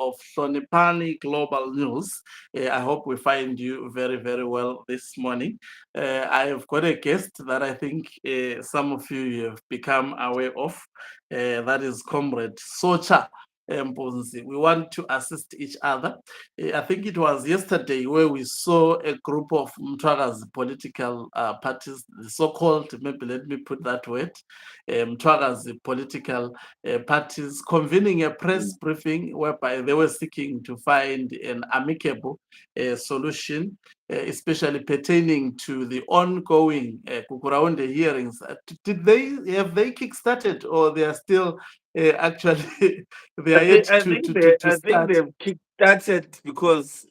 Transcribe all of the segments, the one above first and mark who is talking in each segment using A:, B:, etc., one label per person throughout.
A: of Sonipani Global News. I hope we find you very, very well this morning. I have got a guest that I think some of you have become aware of. That is Comrade Socha Mponzi. We want to assist each other. I think it was yesterday where we saw a group of Mthwakazi political parties, the so-called, maybe let me put that word, Mthwakazi political parties convening a press briefing whereby they were seeking to find an amicable solution, especially pertaining to the ongoing Kukuraunde hearings. Have they kick-started, or they are still actually they are yet
B: I
A: to
B: think
A: start?
B: they've kicked started because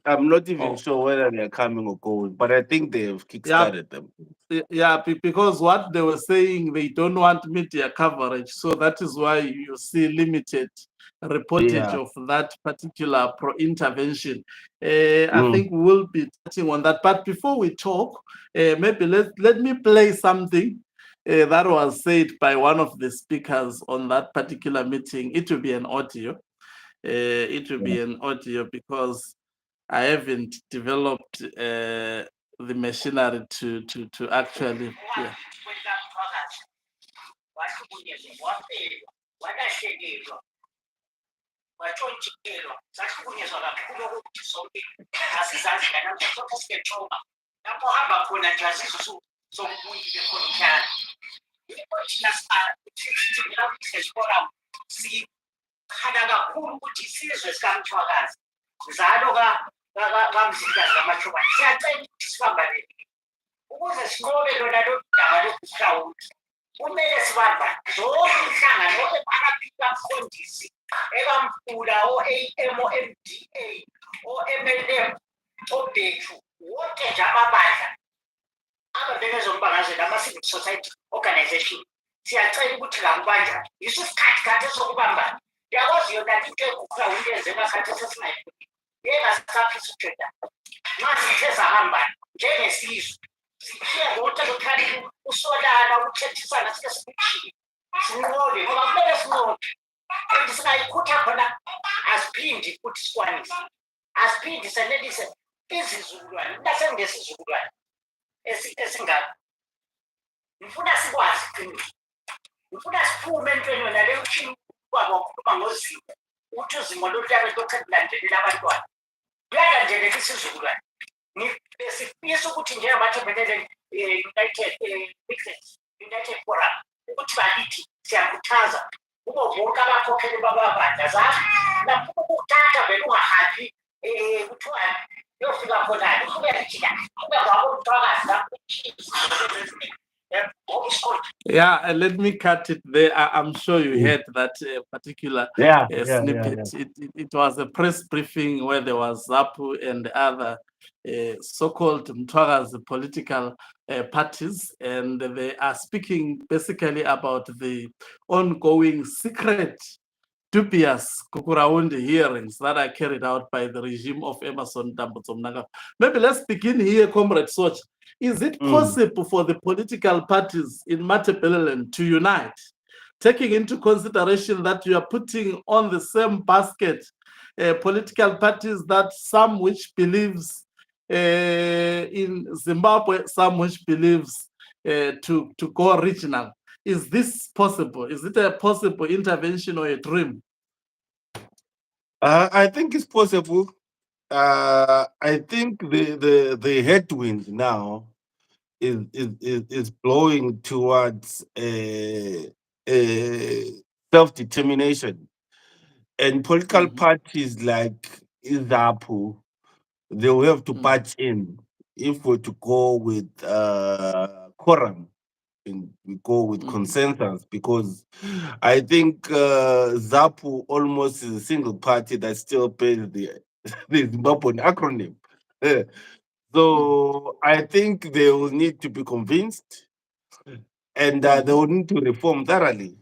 B: I'm not even
A: Oh,
B: sure whether they're coming or going, but I think they've
A: yeah,
B: kick-started them.
A: yeah, because what they were saying, they don't want media coverage, so that is why you see limited reportage
B: Yeah.
A: of that particular pro-intervention. I
B: Mm.
A: think we'll be touching on that, but before we talk, maybe let me play something that was said by one of the speakers on that particular meeting. It will be an audio. It will be an audio because I haven't developed the machinery to actually, yeah.
C: kumele sibamba zonke inhlangano emaphika mfundisi ekamfula o-AM o-MDA o-MLM obhethu wonke nje amabandla abavele ezombangazela ama-civil society organization siyacela ukuthi kakubanjani yiso isikhathi khathi sokubambana yakwazi yona into egukhula uyenze emakhathi esesingayifuni yengasaphisa uJoda nxa sithe sahambana njengesizwe sithiye konke lokhani usolana ukuthethisana sike sikukhile sinqobe ngoba kumele sinqobe and singayikhutha khona asiphindi futhi sikwanise asiphindi senelise izizukulwane nasengesizukulwane esingaka ngifuna sikwazi qiniso ngifuna siphume entweni yona le uthini kwabo ukukhuluma ngozimo uthi uzimo lolutyabe lokho ekulandelela abantwana kuyalandelela isizukulwane besifisa ukuthi njengamathembelele United Forum ukuthi balithi siyakhuthaza kubo bonke abakhokheli bababandla zakho lapho ukuthatha vele ungahambi kuthiwa yofika khonani ufike lithi kube kwabo Mthwakazi lapho
A: Yeah, let me cut it there. I'm sure you heard that particular
B: Yeah.
A: snippet. It was a press briefing where there was ZAPU and other so-called Mthwakazi political parties, and they are speaking basically about the ongoing secret, dubious Kukuraunde hearings that are carried out by the regime of Emerson Dambudzo Mnangagwa. Maybe let's begin here, Comrade Soch. Is it possible for the political parties in Matebeleland to unite, taking into consideration that you are putting on the same basket political parties that some which believes in Zimbabwe, some which believes to go regional? Is this possible? Is it a possible intervention or a dream?
B: I think it's possible. I think the headwind now is blowing towards self-determination, and political parties like ZAPU, they will have to patch in if we're to go with quorum and we go with consensus, because I think ZAPU almost is a single party that still pays the Zimbabwean acronym. So I think they will need to be convinced, and they will need to reform thoroughly.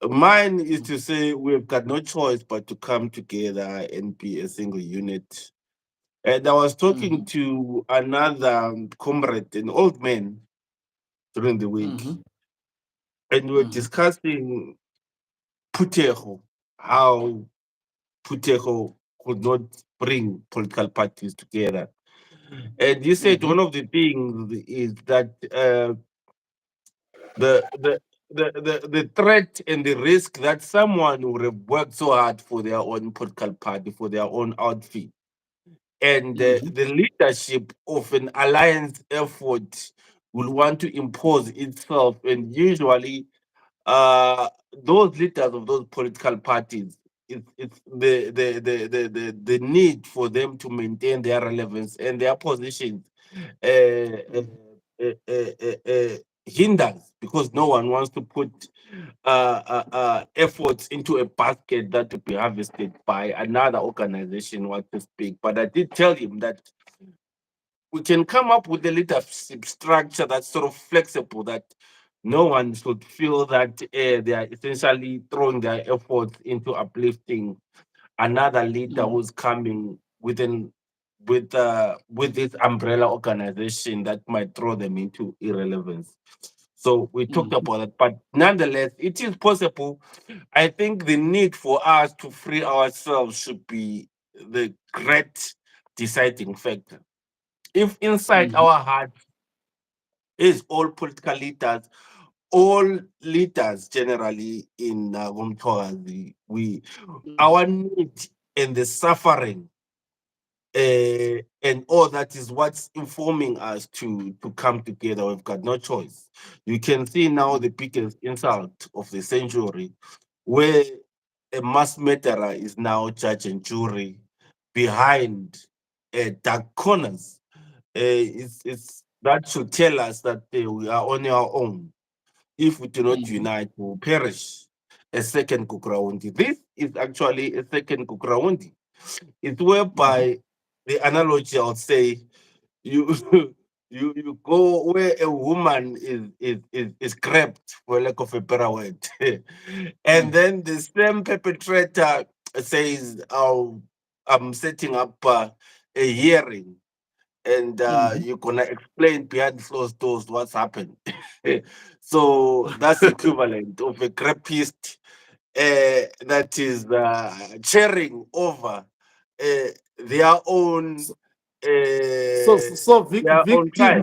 B: Mine is to say we've got no choice but to come together and be a single unit. And I was talking to another comrade, an old man, during the week, and we were discussing Puteho, how Puteho could not bring political parties together. And you said
A: Mhm.
B: one of the things is that the, the the threat and the risk that someone would have worked so hard for their own political party, for their own outfit, and
A: Mhm.
B: the leadership of an alliance effort will want to impose itself, and usually uh, those leaders of those political parties, it's the need for them to maintain their relevance and their positions uh, uh, hinders, because no one wants to put efforts into a basket that to be harvested by another organization, what to speak. But I did tell him that we can come up with a leadership structure that's sort of flexible, that no one should feel that they are essentially throwing their efforts into uplifting another leader
A: Mhm.
B: who's coming with this umbrella organization that might throw them into irrelevance. So we talked
A: Mhm.
B: about it, but nonetheless, it is possible. I think the need for us to free ourselves should be the great deciding factor. If inside
A: Mhm.
B: our heart is all political leaders, all leaders generally in Mthwakazi, we
A: Mhm.
B: our need and the suffering and all that is what's informing us to come together. We've got no choice. You can see now the biggest insult of the century, where a mass murderer is now judge and jury behind dark corners. It's that should tell us that we are on our own. If we do not
A: Mhm.
B: unite, we will perish. A second Kukraundi. This is actually a second Kukraundi. It's
A: Mhm.
B: whereby the analogy I would say you you go where a woman is grabbed, for lack of a better word, and
A: Mhm.
B: then the same perpetrator says, "Oh, I'm setting up a hearing, and
A: Mhm.
B: you're gonna explain behind closed doors what's happened." So that's equivalent of a rapist that is cheering over uh, their own
A: So
B: crime.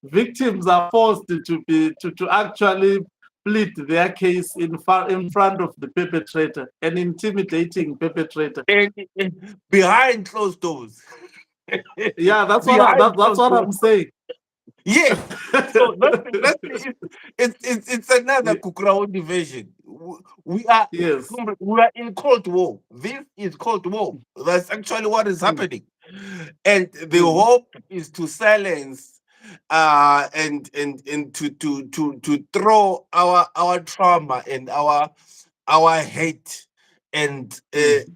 A: victims are forced to actually plead their case in front of the perpetrator, an intimidating perpetrator.
B: And behind closed doors.
A: Yeah,
B: Behind
A: that's
B: closed
A: what
B: doors.
A: I'm saying.
B: Yes. So it's another
A: Ye-
B: Kukraoni version. We are
A: yes.
B: we are in Cold War. This is Cold War. That's actually what is
A: Mm,
B: happening. And the
A: mm,
B: hope is to silence and to throw our trauma and our hate and
A: mm,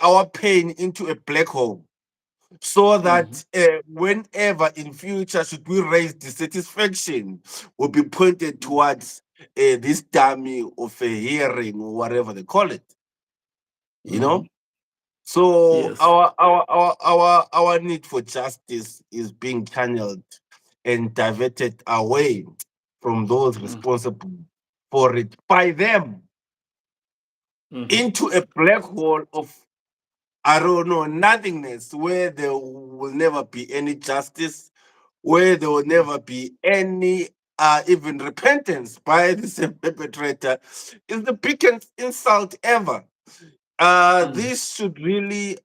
B: our pain into a black hole, so
A: mhm,
B: that whenever in future should we raise dissatisfaction, will be pointed
A: mm,
B: towards this dummy of a hearing or whatever they call it, you
A: mhm.
B: know. So
A: Yes.
B: our need for justice is being channeled and diverted away from those
A: Mm,
B: responsible for it by them
A: mhm,
B: into a black hole of, I don't know, nothingness, where there will never be any justice, where there will
A: mm,
B: never be any even repentance by the same perpetrator, is the biggest insult ever.
A: mm,
B: This should really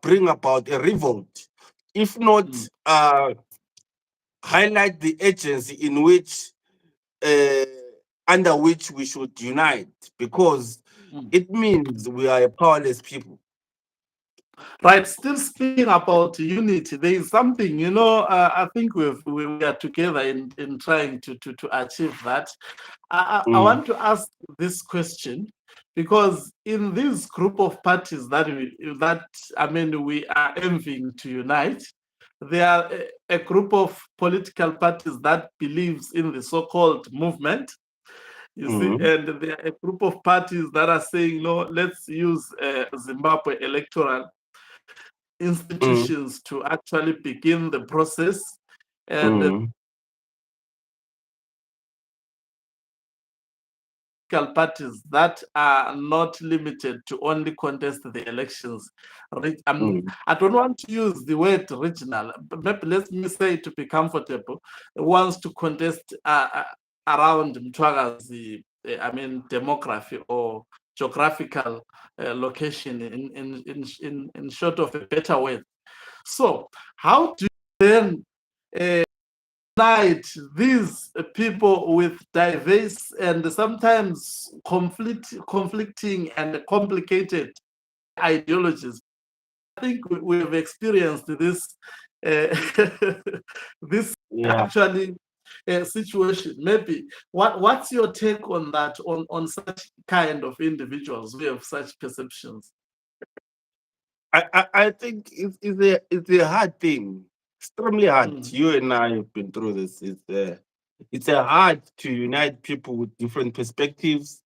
B: bring about a revolt, if not
A: mm,
B: highlight the agency in which uh, under which we should unite, because
A: mm.
B: it means we are a powerless people.
A: Right. Still speaking about unity, there is something, I think we are together in trying to achieve that. I
B: Mm,
A: want to ask this question because in this group of parties that I mean we are envying to unite, there are a group of political parties that believes in the so-called movement. You see,
B: mm,
A: and there are a group of parties that are saying, no, let's use Zimbabwe electoral
B: mm,
A: institutions to actually begin the process. And
B: mm.
A: political parties that are not limited to only contest the elections. I don't want to use the word regional, but maybe let me say, to be comfortable, wants to contest around Mthwakazi, demography or geographical location, in short of a better word. So how do you then unite these people with diverse and sometimes conflicting and complicated ideologies? I think we've experienced this this actually situation. Maybe what's your take on that, on such kind of individuals who have such perceptions?
B: I think it's a hard thing, extremely hard. You and I have been through this. It's a hard to unite people with different perspectives,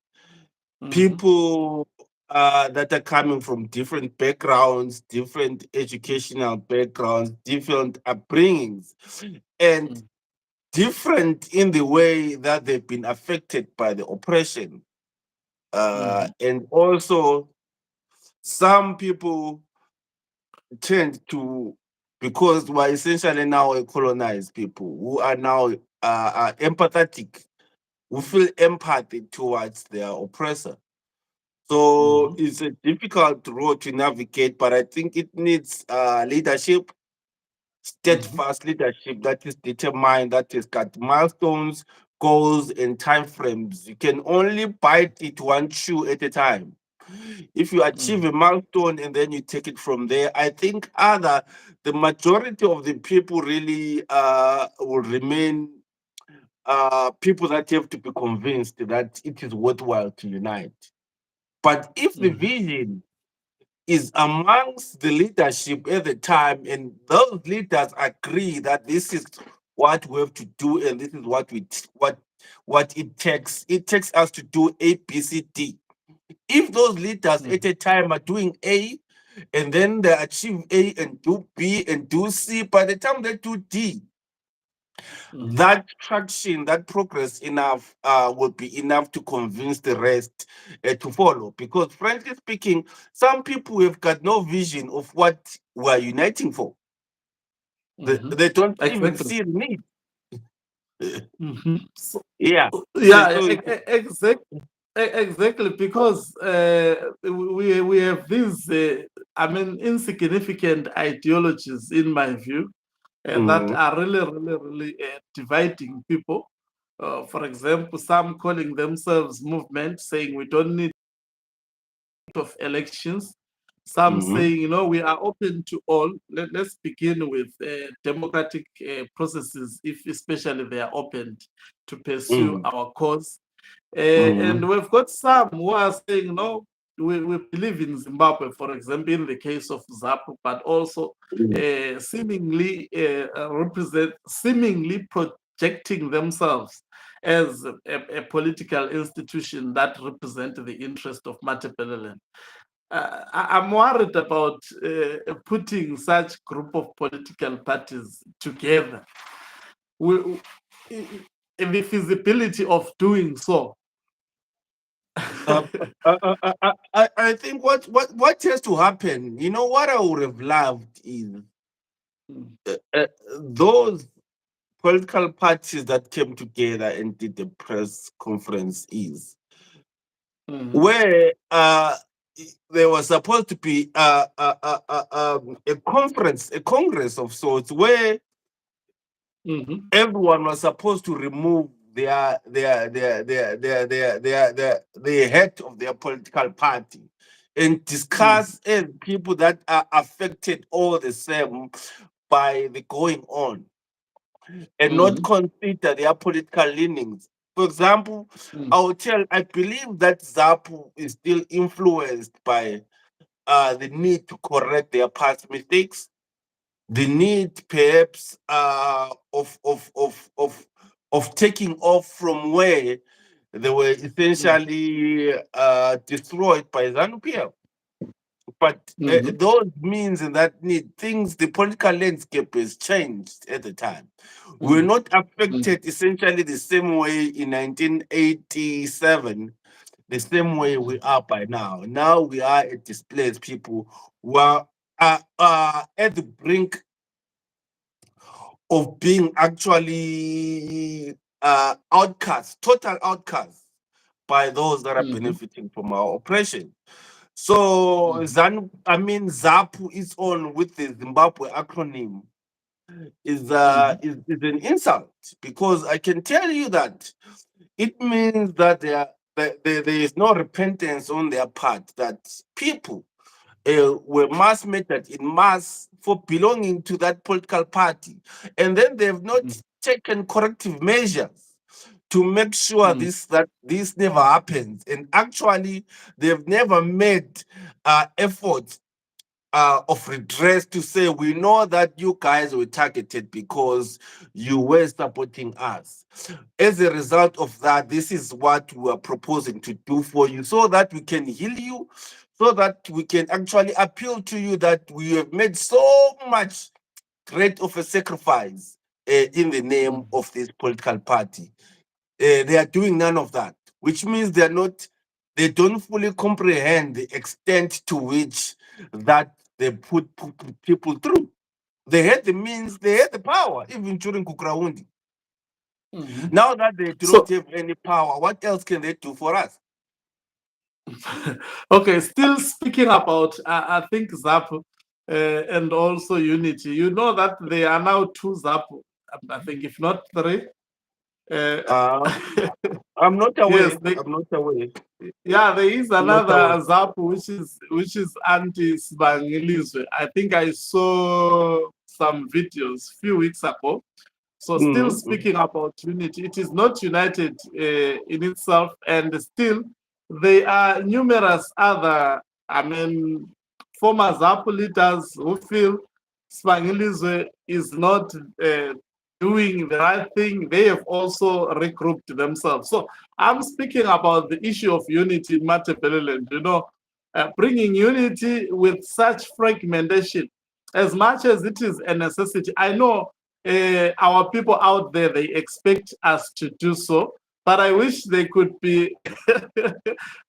B: people that are coming from different backgrounds, different educational backgrounds, different upbringings, and different in the way that they've been affected by the oppression. And also, some people tend to, because we're essentially now a colonized people who are now empathetic, who feel empathy towards their oppressor. So it's a difficult road to navigate, but I think it needs leadership, steadfast leadership that is determined, that has got milestones, goals, and timeframes. You can only bite it one chew at a time. If you achieve a milestone and then you take it from there, I think the majority of the people really will remain people that have to be convinced that it is worthwhile to unite. But if the vision is amongst the leadership at the time, and those leaders agree that this is what we have to do and this is what it takes us to do A, B, C, D. If those leaders at a time are doing A, and then they achieve A and do B and do C, by the time they do D, that traction, that progress enough will be enough to convince the rest to follow. Because frankly speaking, some people have got no vision of what we're uniting for. They don't even see the need. Yeah.
A: Exactly, because we have these insignificant ideologies, in my view, that are really dividing people. For example, some calling themselves movement, saying we don't need of elections. Some saying, we are open to all. Let's begin with democratic processes, if especially they are open to pursue our cause. And we've got some who are saying, no, we believe in Zimbabwe, for example, in the case of ZAPU, but also seemingly projecting themselves as a political institution that represents the interest of Matland. I'm worried about putting such group of political parties together. The feasibility of doing so.
B: I think what has to happen, what I would have loved is those political parties that came together and did the press conference where there was supposed to be a congress of sorts, where everyone was supposed to remove the head of their political party and discuss as people that are affected all the same by the going on, and not consider their political leanings. For example, I believe that ZAPU is still influenced by the need to correct their past mistakes, the need perhaps of taking off from where they were essentially destroyed by ZANU-PF. But those means and that need things, the political landscape has changed at the time. We're not affected essentially the same way in 1987 the same way we are by now. Now we are a displaced people who are at the brink of being actually outcasts, total outcasts by those that are benefiting from our oppression. So ZAPU is on with the Zimbabwe acronym is an insult, because I can tell you that it means that there is no repentance on their part, that people were mass murdered in mass for belonging to that political party, and then they have not taken corrective measures to make sure that this never happens. And actually, they've never made efforts of redress to say, we know that you guys were targeted because you were supporting us. As a result of that, this is what we are proposing to do for you, so that we can heal you, so that we can actually appeal to you that we have made so much great of a sacrifice in the name of this political party. They are doing none of that, which means they don't fully comprehend the extent to which that they put people through. They had the means, they had the power, even during Kukraundi. Now that they do not have any power, what else can they do for us?
A: Okay, still speaking about, I think ZAPU and also Unity. You know that there are now two ZAPU, I think, if not three.
B: I'm not aware.
A: Yes,
B: I'm not aware.
A: Yeah, there is another ZAPU which is anti-Sibangilizwe. I think I saw some videos a few weeks ago. So still speaking about unity, it is not united in itself, and still there are numerous other, former ZAPU leaders who feel Sibangilizwe is not doing the right thing. They have also regrouped themselves. So I'm speaking about the issue of unity in Matabeleland, bringing unity with such fragmentation, as much as it is a necessity. I know our people out there, they expect us to do so, but I wish they could be,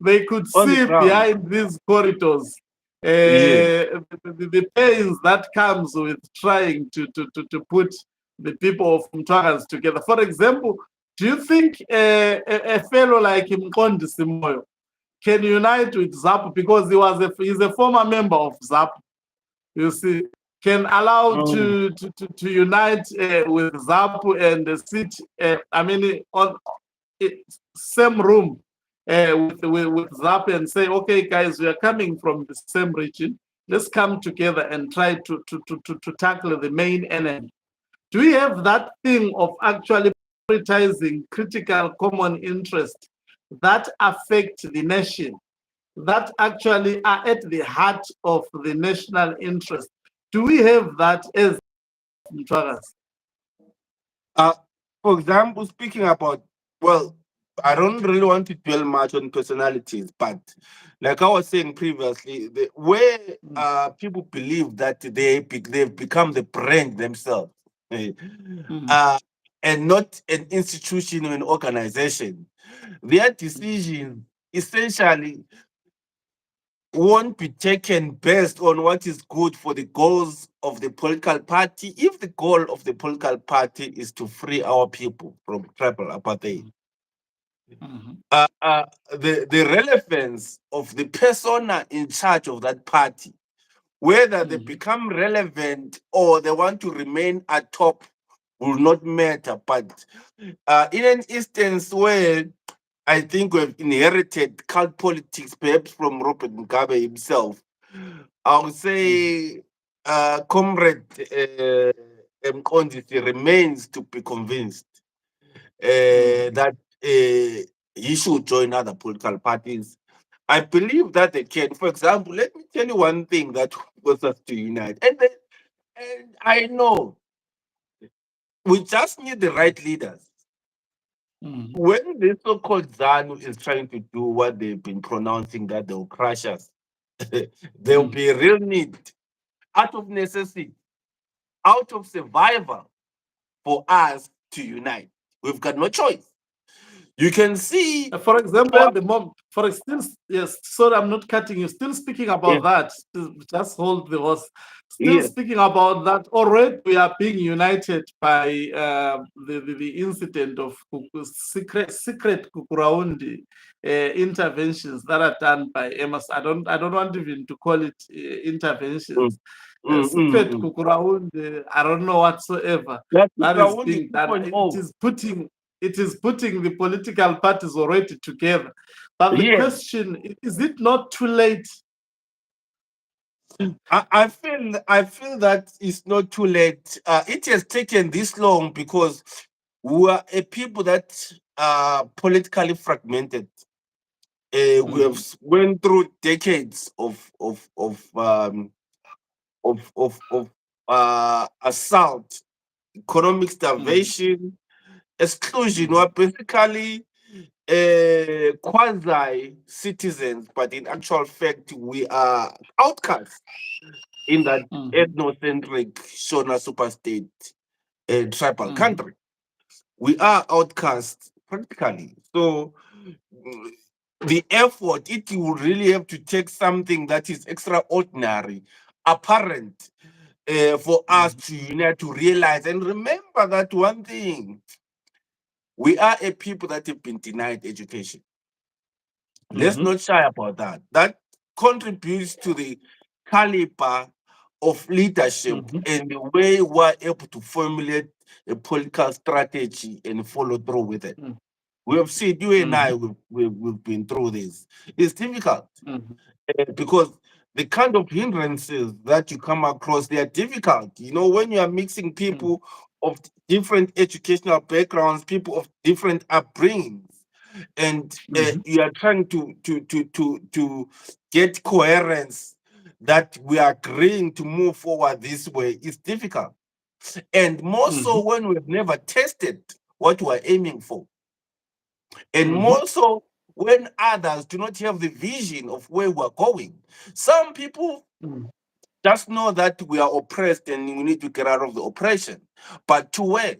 A: they could see behind these corridors the pains that comes with trying to put the people of Mthwakazi together. For example, do you think a fellow like Mqondisi Moyo can unite with ZAPU, because he's a former member of ZAPU, you see, can allow to unite with ZAPU and sit, on same room with ZAPU and say, okay, guys, we are coming from the same region. Let's come together and try to tackle the main enemy. Do we have that thing of actually prioritizing critical common interest that affect the nation, that actually are at the heart of the national interest? Do we have that as Mthwakazi?
B: For example, speaking about, well, I don't really want to dwell much on personalities, but like I was saying previously, where people believe that they've become the brand themselves, and not an institution or an organization, their decisions essentially won't be taken based on what is good for the goals of the political party, if the goal of the political party is to free our people from tribal apartheid. The relevance of the persona in charge of that party, whether they become relevant or they want to remain atop, will not matter. But in an instance where I think we've inherited cult politics, perhaps from Robert Mugabe himself, I would say Comrade Mqondisi remains to be convinced that he should join other political parties. I believe that they can. For example, let me tell you one thing that wants us to unite. And I know we just need the right leaders. When the so-called ZANU is trying to do what they've been pronouncing that they'll crush us, there will be a real need, out of necessity, out of survival, for us to unite. We've got no choice. You can see,
A: For example, at the moment, for instance, yes, sorry, I'm not cutting you. Still speaking
B: yes,
A: about that, just hold the horse. Still
B: yes,
A: speaking about that, already we are being united by the incident of secret Kukuraundi interventions that are done by Amos. I don't want even to call it
B: mm,
A: interventions.
B: mm, mm,
A: Secret
B: mm.
A: Kukuraundi, I don't know whatsoever
B: That's
A: that is
B: Ukraundi
A: being done.
B: 2.0.
A: It is putting the political parties already together. But the
B: Yes,
A: question is it not too late?
B: I feel that it's not too late. It has taken this long because we are a people that are politically fragmented. We have went through decades of assault, economic starvation, exclusion. We are basically quasi citizens, but in actual fact, we are outcasts in that ethnocentric Shona superstate tribal country. We are outcasts practically. So the effort, it will really have to take something that is extraordinary, apparent, for us to unite, to realize and remember that one thing: we are a people that have been denied education. Let's not shy about that. That contributes to the caliber of leadership and the way we're able to formulate a political strategy and follow through with it. We have seen, you and I, we've been through this. It's difficult because the kind of hindrances that you come across, they are difficult. You know, when you are mixing people of different educational backgrounds, people of different upbringings, and you are trying to get coherence that we are agreeing to move forward this way, it's difficult. And more so when we've never tested what we're aiming for. And more so when others do not have the vision of where we're going. Some people just know that we are oppressed and we need to get out of the oppression. But to where?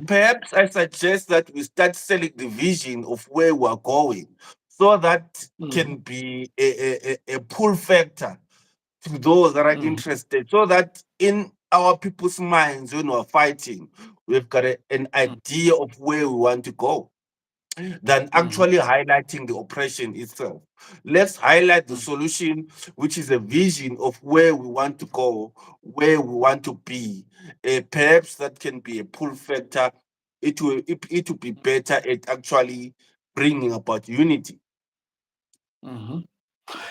B: Perhaps I suggest that we start selling the vision of where we're going so that can be a pull factor to those that are interested, so that in our people's minds, when we're fighting, we've got an idea of where we want to go than actually highlighting the oppression itself. Let's highlight the solution, which is a vision of where we want to go, where we want to be. Perhaps that can be a pull factor. It will be better at actually bringing about unity.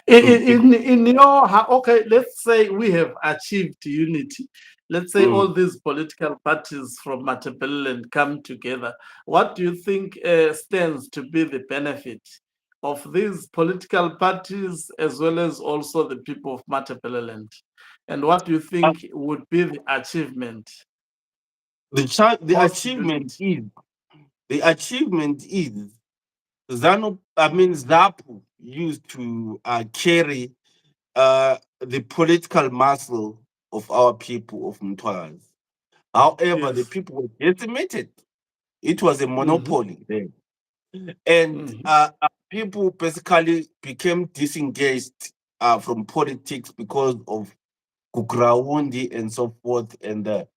A: In your okay, let's say we have achieved unity. Let's say all these political parties from Matland come together. What do you think stands to be the benefit of these political parties as well as also the people of Matland? And what do you
B: Uh,
A: think would be the achievement
B: the
A: post
B: achievement
A: unity?
B: is ZAPU used to carry the political muscle of our people of Mthwakazi. However, the
A: Yes.
B: people were decimated. It was a
A: Mm-hmm.
B: monopoly then. And
A: Mm-hmm.
B: people basically became disengaged from politics because of Kukrahundi and so forth, and the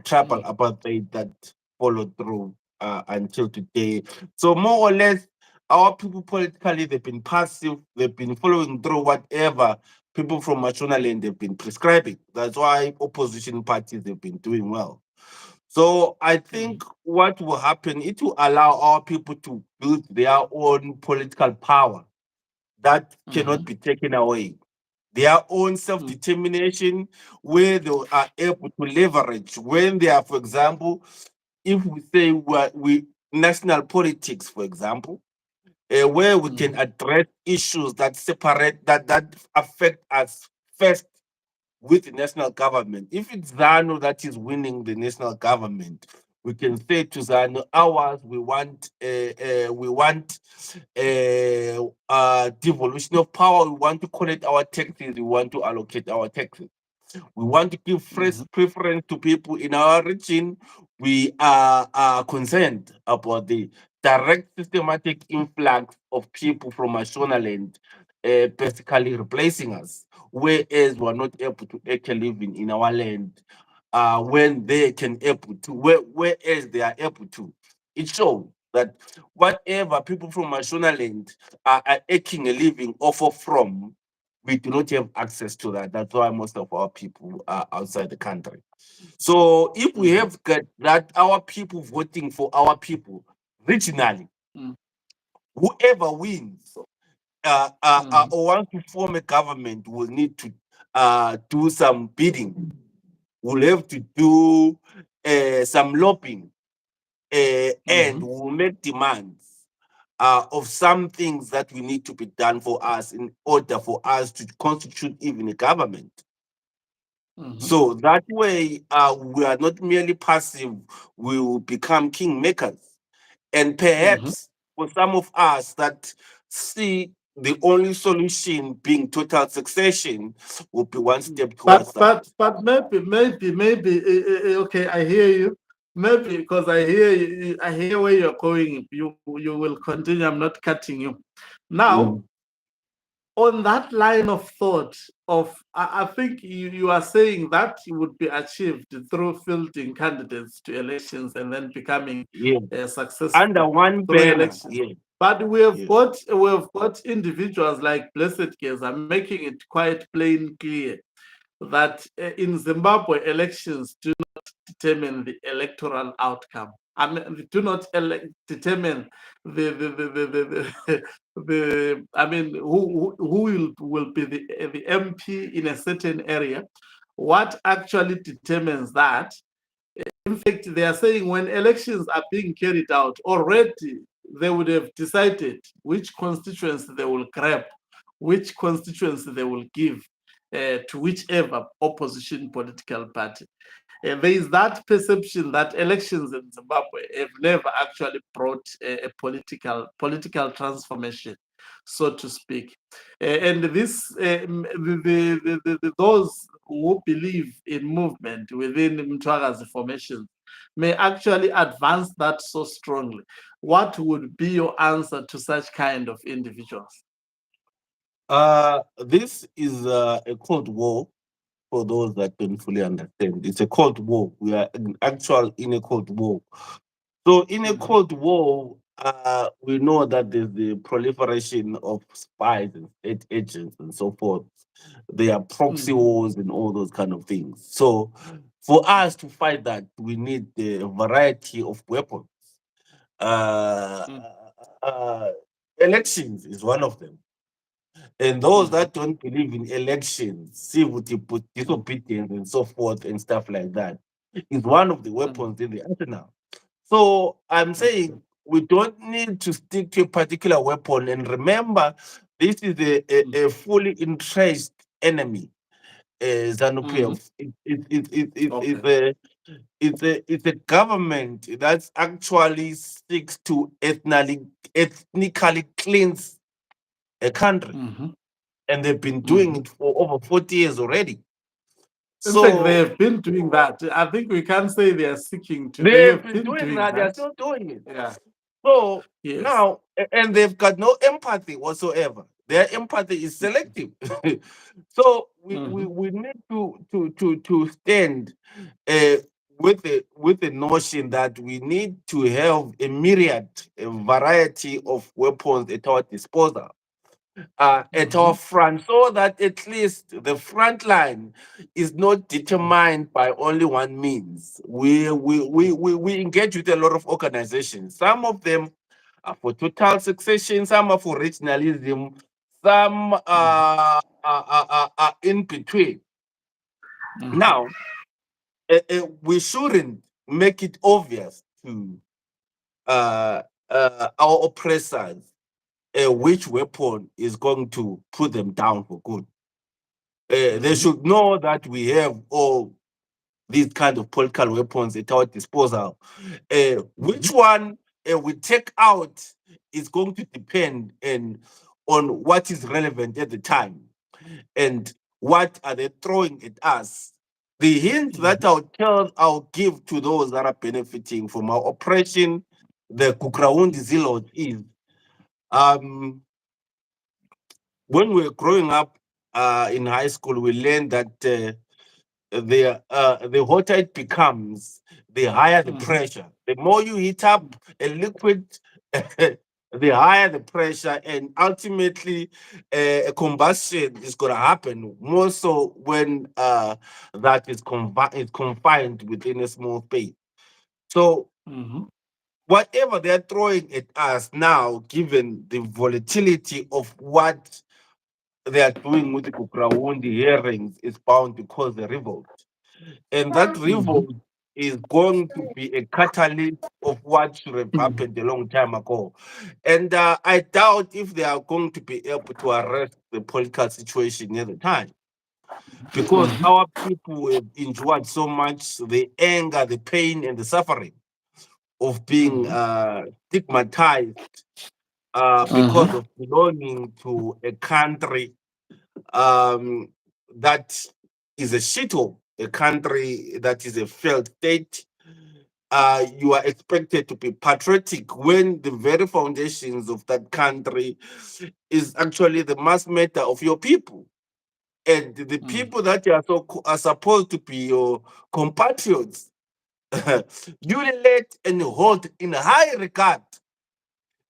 B: tribal apartheid that followed through until today. So more or less, our people politically, they've been passive, they've been following through whatever people from Mashonaland have been prescribing. That's why opposition parties have been doing well. So I think what will happen, it will allow our people to build their own political power that cannot be taken away. Their own self-determination, where they are able to leverage when they are, for example, if we say we national politics, for example, where we can address issues that separate that affect us first with the national government. If it's ZANU that is winning the national government, we can say to ZANU, ours, we want devolution of power. We want to collect our taxes. We want to allocate our taxes. We want to give first preference to people in our region. We are concerned about the direct systematic influx of people from Mashonaland, basically replacing us, whereas we're not able to actually live in our land when they can able to, whereas they are able to. It shows that whatever people from Mashonaland are making a living off of from, we do not have access to that. That's why most of our people are outside the country. So if we have got that our people voting for our people regionally, whoever wins or wants to form a government will need to do some bidding. We'll have to do some lobbying and we'll make demands of some things that we need to be done for us in order for us to constitute even a government. So that way, we are not merely passive, we will become kingmakers. And perhaps for some of us that see the only solution being total succession will be one step towards that.
A: But maybe okay, I hear you. Maybe because I hear you, I hear where you're going. You will continue. I'm not cutting you. Now, on that line of thought of, I think you are saying that would be achieved through fielding candidates to elections and then becoming successful
B: under one
A: through
B: banner.
A: elections. But we have got individuals like Blessed Geza making it quite plain clear that in Zimbabwe, elections do not determine the electoral outcome. I mean, do not determine I mean, who will be the MP in a certain area. What actually determines that? In fact, they are saying when elections are being carried out, already they would have decided which constituency they will grab, which constituency they will give to whichever opposition political party. There is that perception that elections in Zimbabwe have never actually brought a political transformation, so to speak. And this, those who believe in movement within Mthwakazi formation may actually advance that so strongly. What would be your answer to such kind of individuals?
B: This is a Cold War for those that don't fully understand. It's a Cold War. We are in a Cold War. So in a Cold War, we know that there's the proliferation of spies and state agents and so forth. There are proxy wars and all those kind of things. So for us to fight that, we need a variety of weapons. Uh, uh, Elections is one of them. And those that don't believe in elections, civil disobedience and so forth and stuff like that, is one of the weapons in the arsenal. So I'm saying we don't need to stick to a particular weapon. And remember, this is a fully entrenched enemy, ZANU-PF. It's a government that's actually seeks to ethnically cleanse a country. And they've been doing it for over 40 years already.
A: In fact, they have been doing that. I think we can't say they are seeking to.
B: They have been doing that. They're still doing it.
A: Yeah.
B: So now, and they've got no empathy whatsoever. Their empathy is selective. So we need to stand with the notion that we need to have a variety of weapons at our disposal. At our front, so that at least the front line is not determined by only one means. We engage with a lot of organizations. Some of them are for total succession, some are for regionalism, some are in between. Now, we shouldn't make it obvious to our oppressors which weapon is going to put them down for good. They should know that we have all these kind of political weapons at our disposal. Which one we take out is going to depend on what is relevant at the time and what are they throwing at us. The hint that I'll give to those that are benefiting from our oppression the Kukraundi zealot is, when we were growing up in high school, we learned that the hotter it becomes, the higher the pressure. The more you heat up a liquid, the higher the pressure, and ultimately a combustion is going to happen. More so when that is confined within a small space. So whatever they're throwing at us now, given the volatility of what they are doing with the Kukrawondi hearings, is bound to cause a revolt. And that revolt is going to be a catalyst of what should have happened a long time ago. And I doubt if they are going to be able to arrest the political situation at the time. Because our people have endured so much the anger, the pain, and the suffering of being stigmatized because of belonging to a country that is a shithole, a country that is a failed state. You are expected to be patriotic when the very foundations of that country is actually the mass matter of your people. And the people that are supposed to be your compatriots, you let and hold in high regard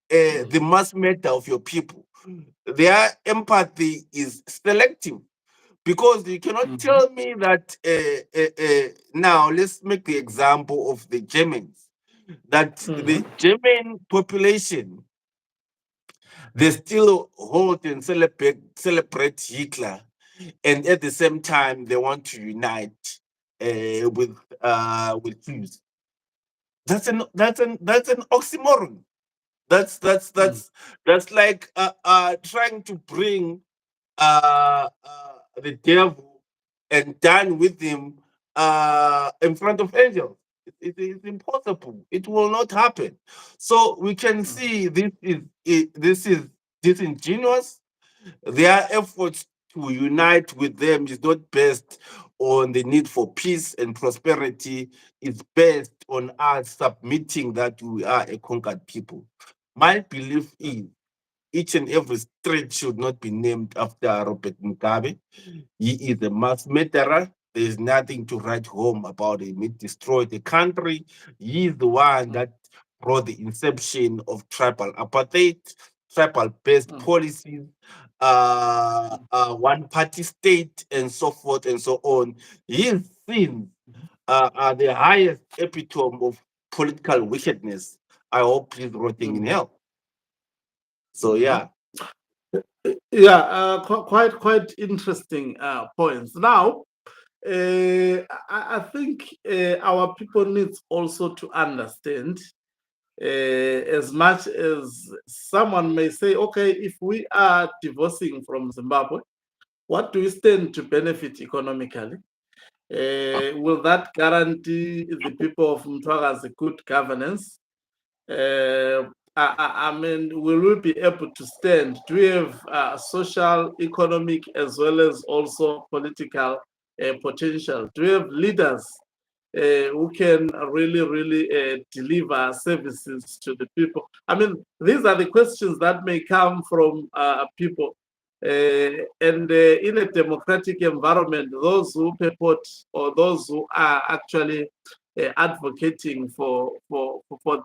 B: the mass matter of your people. Their empathy is selective, because you cannot tell me that now let's make the example of the Germans, that the German population, they still hold and celebrate Hitler, and at the same time they want to unite with Jews. That's an oxymoron. That's like trying to bring the devil and dine with him in front of angels. It is impossible. It will not happen. So we can see this is disingenuous. Their efforts to unite with them is not based on the need for peace and prosperity. It's based on us submitting that we are a conquered people. My belief is each and every street should not be named after Robert Mugabe. He is a mass murderer. There is nothing to write home about him. He destroyed the country. He is the one that brought the inception of tribal apartheid, tribal-based policies, one-party state, and so forth and so on. His sins are the highest epitome of political wickedness. I hope he's rotting in hell. So yeah.
A: Yeah, quite interesting points. Now, I think our people need also to understand, as much as someone may say, okay, if we are divorcing from Zimbabwe, what do we stand to benefit economically? Will that guarantee the people of Mthwakazi good governance? I mean, will we be able to stand? Do we have social, economic, as well as also political potential? Do we have leaders who can really deliver services to the people? I mean, these are the questions that may come from people. And in a democratic environment, those who purport or those who are actually advocating for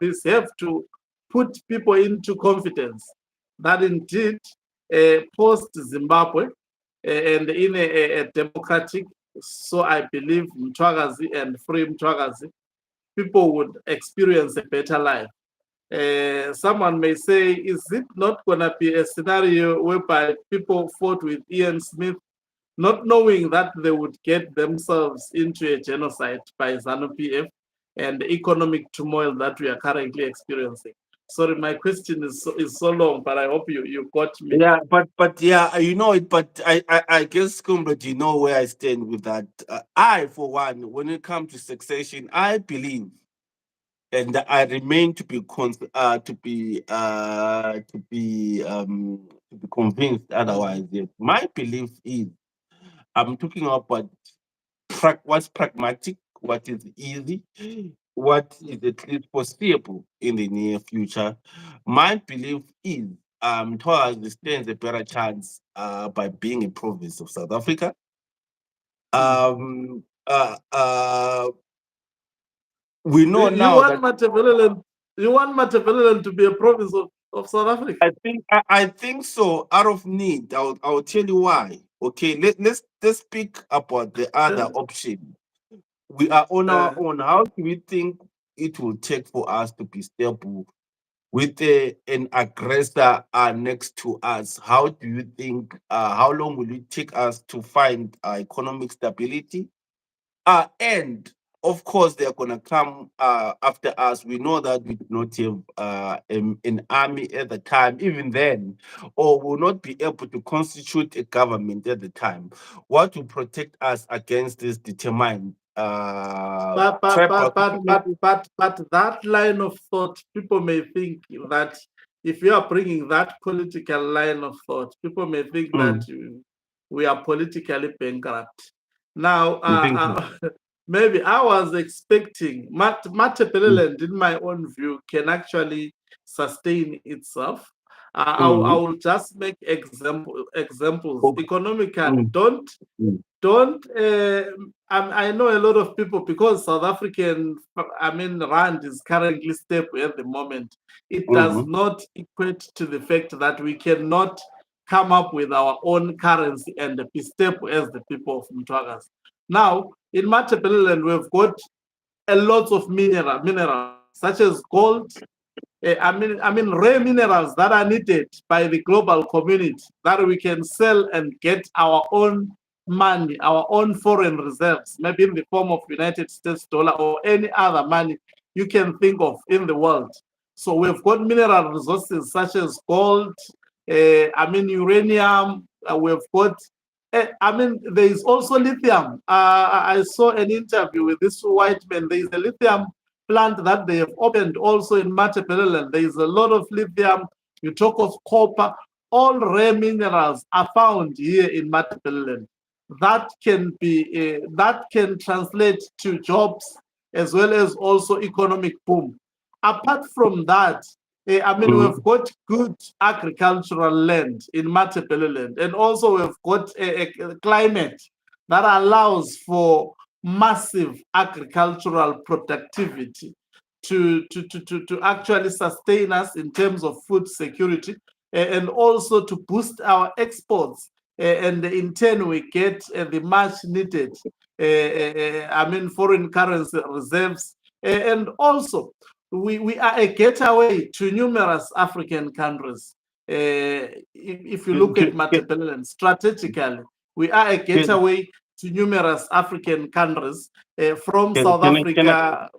A: this have to put people into confidence that indeed post Zimbabwe and in a democratic, so I believe Mthwakazi and free Mthwakazi, people would experience a better life. Someone may say, is it not going to be a scenario whereby people fought with Ian Smith, not knowing that they would get themselves into a genocide by ZANU-PF and the economic turmoil that we are currently experiencing? Sorry, my question is so long, but I hope you got me.
B: Yeah, but yeah, you know it. But I guess, comrade, you know where I stand with that. I, for one, when it comes to succession, I believe, and I remain to be convinced otherwise. Yes. My belief is, I'm talking about what's pragmatic, what is easy. what is at least foreseeable in the near future, my belief is Mthwakazi stands a better chance by being a province of South Africa. Um, uh, uh, we know
A: You
B: now
A: want
B: that
A: Matabeleland, to be a province of South Africa?
B: I think so. Out of need, I'll tell you why. Okay, let's speak about the other option. We are on our own. How do we think it will take for us to be stable with an aggressor next to us? How do you think? How long will it take us to find economic stability? And of course, they're gonna come after us. We know that we do not have an army at the time, even then, or will not be able to constitute a government at the time. What will protect us against this determined
A: But but
B: trap?
A: but but but but but that line of thought, people may think that if you are bringing that political line of thought, people may think that
B: Mm,
A: we are politically bankrupt. Now,
B: you think so?
A: maybe I was expecting
B: Mm,
A: Matapeleland, in my own view, can actually sustain itself. I
B: mm,
A: will just make examples.
B: okay.
A: Economically,
B: Mm, mm,
A: don't I know a lot of people, because South African, I mean, rand is currently stable at the moment. It does
B: mhm,
A: not equate to the fact that we cannot come up with our own currency and be stable as the people of Mthwakazi. Now, in Matabeleland, we've got a lot of minerals such as gold, I mean, rare minerals that are needed by the global community that we can sell and get our own money, our own foreign reserves, maybe in the form of United States dollar or any other money you can think of in the world. So we've got mineral resources such as gold, uranium. We've got, there is also lithium. I saw an interview with this white man. There is a lithium plant that they have opened also in Matabeleland. There is a lot of lithium. You talk of copper. All rare minerals are found here in Matabeleland. That can translate to jobs as well as also economic boom. Apart from that,
B: mm.
A: we've got good agricultural land in Matabeleland, and also we've got a climate that allows for massive agricultural productivity to actually sustain us in terms of food security, and also to boost our exports. And in turn, we get the much needed, foreign currency reserves. And also, we are a gateway to numerous African countries. If you
B: Can,
A: look at
B: can, can,
A: Matabeleland strategically, we are a
B: can,
A: gateway to numerous African countries, from
B: can,
A: South
B: can, I, can, I,
A: Africa.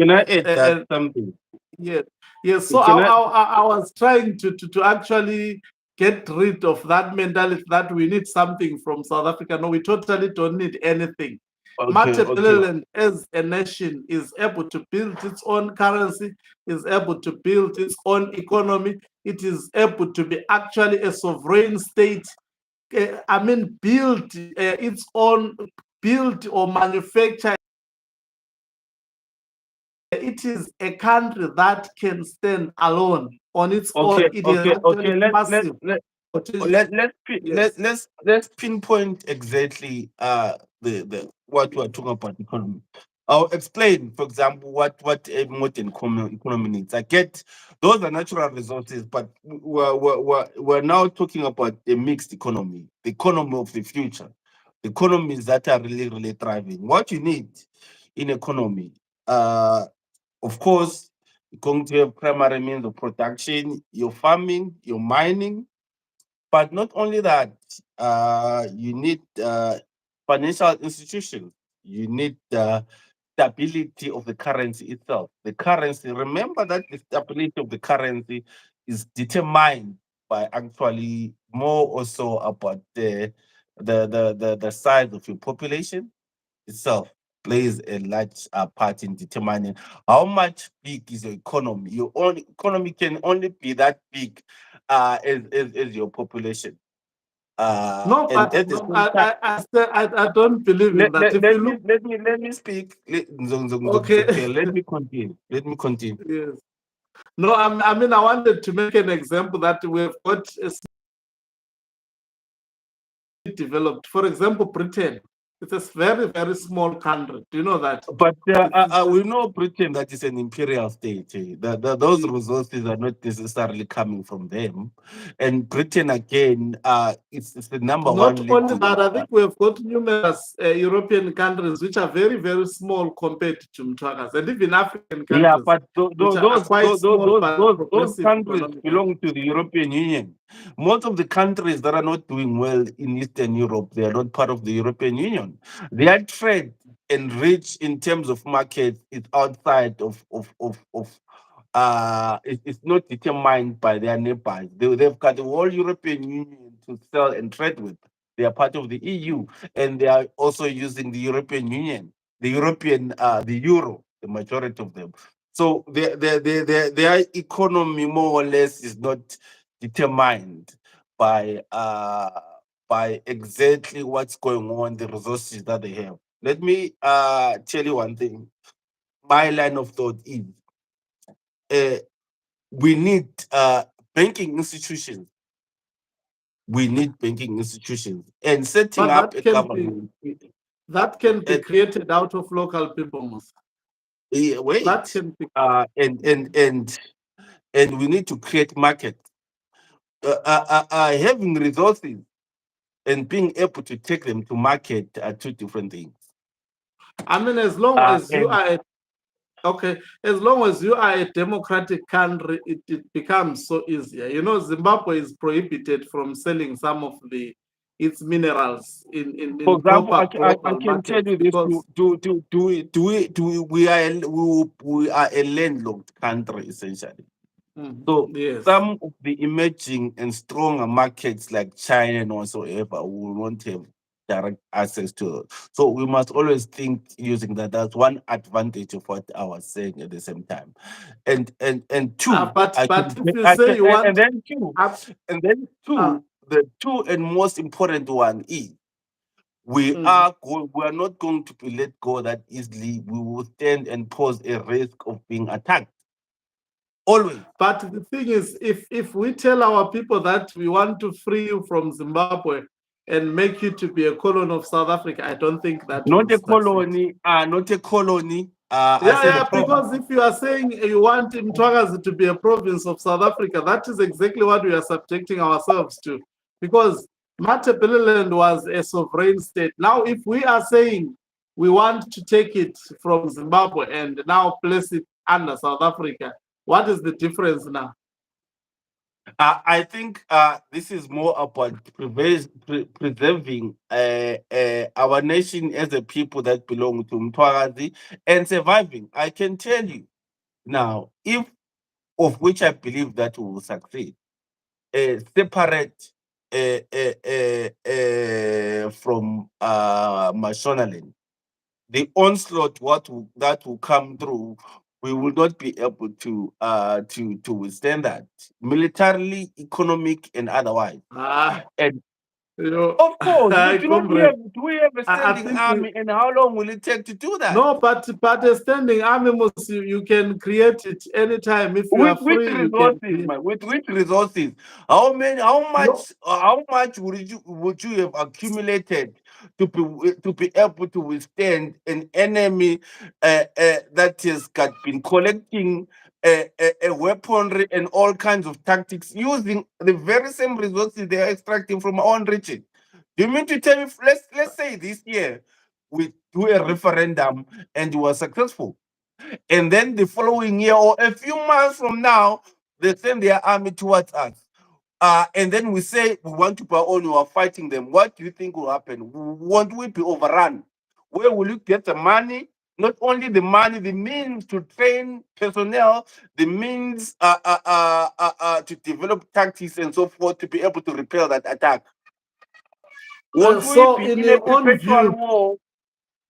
B: can I add that
A: And
B: something?
A: yeah, yeah. So
B: Can I?
A: I was trying to actually get rid of that mentality that we need something from South Africa. No, we totally don't need anything.
B: Okay, okay.
A: Matabeleland as a nation is able to build its own currency, is able to build its own economy. It is able to be actually a sovereign state. Build its own, build or manufacture. It is a country that can stand alone on its own.
B: Okay,
A: It is
B: okay,
A: actually
B: okay.
A: massive potential. Yes.
B: Let's pinpoint exactly the what we're talking about economy. I'll explain, for example, what a modern economy needs. I get those are natural resources, but we're now talking about a mixed economy, the economy of the future, the economies that are really thriving. What you need in economy, of course, you're going to have primary means of production, your farming, your mining, but not only that, you need financial institutions. You need the stability of the currency itself. The currency, remember that the stability of the currency is determined by actually more also about the size of your population itself plays a large part in determining how much big is your economy. Your own economy can only be that big as your population.
A: No,
B: and
A: but
B: at the
A: no,
B: same time,
A: I don't believe in that. If you look,
B: let me speak.
A: okay,
B: Let me continue. Let me continue.
A: yes. No, I mean, I wanted to make an example that we've got a developed. For example, Britain. It's a very, very small country. Do you know that?
B: But
A: It's
B: we know Britain that is an imperial state. Those
A: Mm.
B: resources are not necessarily coming from them. And Britain, again, it's the number
A: Not
B: one
A: only
B: leading.
A: that, I think we've got numerous European countries which are very, very small compared to Mthwakazi, and even African
B: Yeah,
A: countries
B: but
A: which are quite small but
B: those
A: progressive
B: countries
A: economically.
B: belong to the European Union. Most of the countries that are not doing well in Eastern Europe, they are not part of the European Union. Their trade and reach in terms of market is outside it's not determined by their neighbors. They've got the whole European Union to sell and trade with. They are part of the EU, and they are also using the European Union, the euro, the majority of them. So their economy more or less is not determined by exactly what's going on, the resources that they have. Let me tell you one thing. My line of thought is uh, we need banking institutions. We need banking institutions and setting
A: But
B: up a government.
A: that can be
B: And,
A: created out of local people. That
B: wait,
A: can be.
B: and we need to create markets. Having resources and being able to take them to market are two different things.
A: I mean, as long as you
B: And
A: are okay, as long as you are a democratic country, it becomes so easier. You know, Zimbabwe is prohibited from selling some of its minerals
B: for
A: in
B: example,
A: proper
B: I
A: global
B: can tell
A: markets
B: you this:
A: because
B: we are a landlocked country essentially. So
A: yes.
B: some of the emerging and stronger markets like China and whatsoever will not have direct access to it. So we must always think using that. That's one advantage of what I was saying at the same time. And two,
A: But if you
B: I
A: say
B: can
A: you want, uh,
B: and then
A: uh,
B: two, the two and most important one is
A: mhm.
B: we are not going to be let go that easily. We will stand and pose a risk of being attacked. Always.
A: But the thing is, if we tell our people that we want to free you from Zimbabwe and make you to be a colony of South Africa, I don't think that will
B: Not a
A: succeed.
B: colony, not a colony. I
A: Yeah,
B: said a
A: yeah,
B: province.
A: because if you are saying you want Mthwakazi to be a province of South Africa, that is exactly what we are subjecting ourselves to. Because Matabeleland was a sovereign state. Now, if we are saying we want to take it from Zimbabwe and now place it under South Africa, what is the difference now?
B: I think this is more about preserving our nation as a people that belong to Mthwakazi and surviving. I can tell you now, if of which I believe that we will succeed, separate from Mashonaland, the onslaught that will come through, we will not be able to withstand that militarily, economic, and otherwise.
A: Ah,
B: And
A: you know,
B: of course, we
A: I
B: do not
A: comrade.
B: do we have a
A: I
B: standing
A: think we
B: army, and how long will it take to do that?
A: no, but a standing army must you can create it anytime. If you are
B: With
A: free, you can
B: resources,
A: create.
B: man. With resources,
A: No,
B: how much would you have accumulated to be able to withstand an enemy that has got been collecting a weaponry and all kinds of tactics using the very same resources they are extracting from our own region? Do you mean to tell me? Let's say this year we do a referendum and we were successful, and then the following year or a few months from now, they send their army towards us. And then we say we want to be on, you are fighting them. What do you think will happen? Won't we be overrun? Where will you get the money? Not only the money, the means to train personnel, the means to develop tactics and so forth to be able to repel that attack. Won't we
A: so
B: be
A: in
B: in a
A: your own
B: perpetual
A: view,
B: war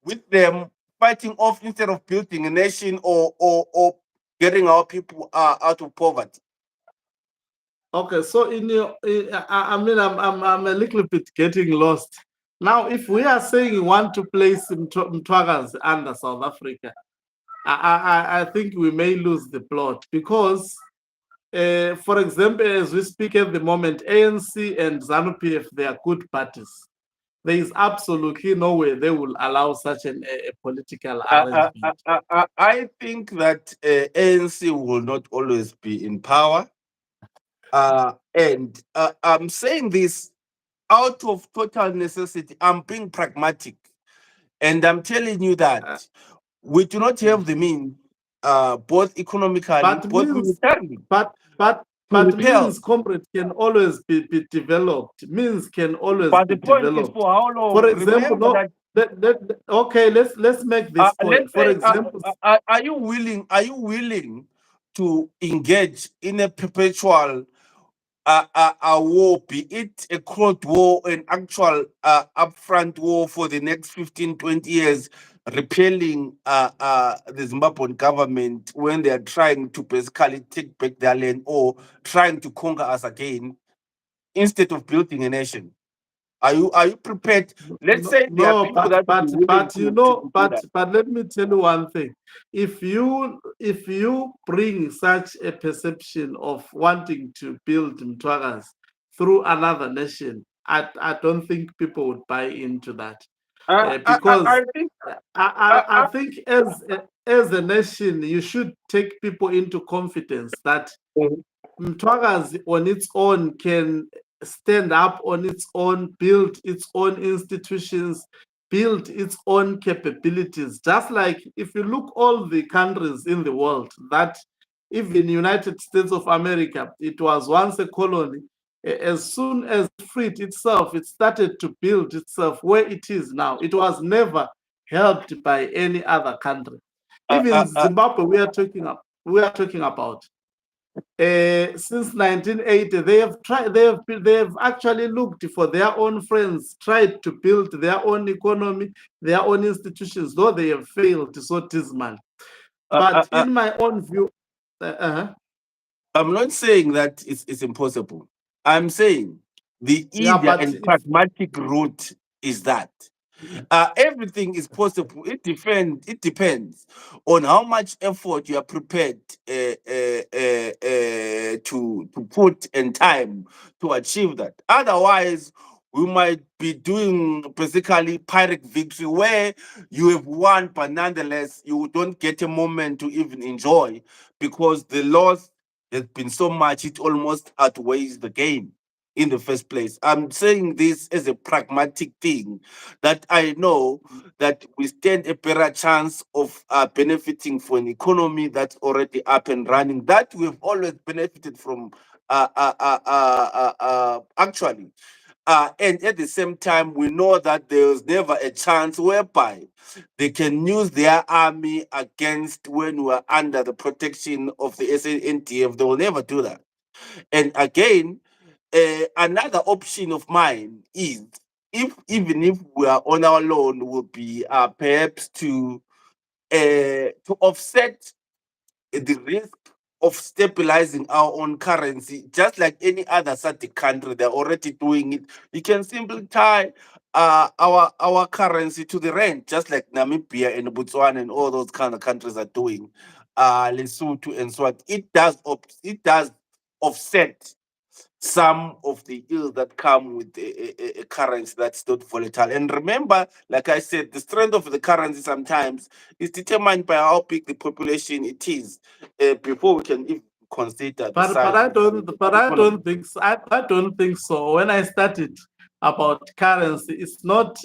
B: with them fighting off instead of building a nation or getting our people out of poverty?
A: Okay, so I mean, I'm a little bit getting lost. Now, if we are saying we want to place Mthwakazi under South Africa, I think we may lose the plot because, for example, as we speak at the moment, ANC and ZANU-PF, they are good parties. There is absolutely no way they will allow such a political arrangement.
B: I think that ANC will not always be in power. And I'm saying this out of total necessity. I'm being pragmatic. And I'm telling you that we do not have the means, both economically,
A: But
B: both
A: means,
B: militarily,
A: but but
B: to
A: but
B: repel.
A: means, comrade, can always be developed. Means can always
B: But
A: be
B: the point is,
A: developed.
B: for how long?
A: For example,
B: Remember
A: no.
B: that.
A: Okay, let's make this
B: Let's
A: point. For
B: say,
A: example,
B: are you willing? Are you willing to engage in a perpetual a war, be it a cold war, an actual upfront war for the next 15, 20 years, repelling the Zimbabwean government when they are trying to basically take back their land or trying to conquer us again instead of building a nation? Are you prepared? Let's say there are
A: no,
B: people that will be willing
A: you
B: to
A: know,
B: do that.
A: but let me tell you one thing. If you bring such a perception of wanting to build Mthwakazi through another nation, I don't think people would buy into that. Because
B: I think.
A: I think as a nation, you should take people into confidence that Mthwakazi on its own can stand up on its own, build its own institutions, build its own capabilities. Just like if you look all the countries in the world, that even United States of America, it was once a colony. As soon as it freed itself, it started to build itself where it is now. It was never helped by any other country.
B: uh,
A: Even
B: uh, uh,
A: Zimbabwe, we are talking about since 1980 they have actually looked for their own friends, tried to build their own economy, their own institutions, though they have failed so dismal.
B: uh, uh,
A: But
B: uh,
A: in my own view, uh,
B: I'm not saying that it's impossible. I'm saying the
A: yeah,
B: easier
A: but
B: and
A: if
B: pragmatic route is that everything is possible. It depends on how much effort you are prepared to put and time to achieve that. Otherwise, we might be doing basically Pyrrhic victory where you have won, but nonetheless you don't get a moment to even enjoy because the loss has been so much it almost outweighs the gain in the first place. I'm saying this as a pragmatic thing that I know that we stand a better chance of benefiting from an economy that's already up and running, that we've always benefited from actually. And at the same time, we know that there's never a chance whereby they can use their army against when we're under the protection of the SANDF. They will never do that. And again, another option of mine is if even if we are on our loan, will be perhaps to offset the risk of stabilizing our own currency, just like any other SADC country, they're already doing it. You can simply tie our currency to the rand, just like Namibia and Botswana and all those kind of countries are doing. Lesotho and so on. It does offset some of the ills that come with a currency that's not volatile. And remember, like I said, the strength of the currency sometimes is determined by how big the population it is before we can even consider the
A: but
B: size
A: I
B: of
A: don't but
B: the
A: I
B: economy.
A: don't think so. I don't think so. When I started about currency, it's not.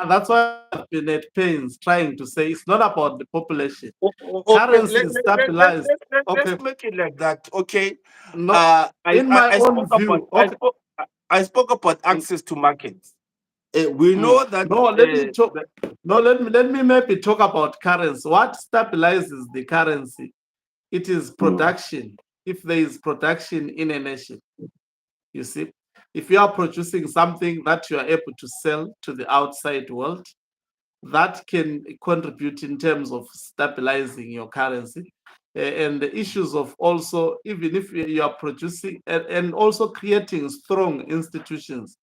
A: That's why I've been at pains trying to say it's not about the population.
B: Okay,
A: Currency is stabilized.
B: let's
A: Okay,
B: make it like that. Okay,
A: no, in my
B: I
A: own
B: spoke about
A: view. Okay,
B: I spoke about access to markets. We know that
A: no, let me talk. No, let me maybe talk about currency. What stabilizes the currency? It is production. If there is production in a nation, you see, if you are producing something that you are able to sell to the outside world, that can contribute in terms of stabilizing your currency. and the issues of also, even if you are producing and also creating strong institutions,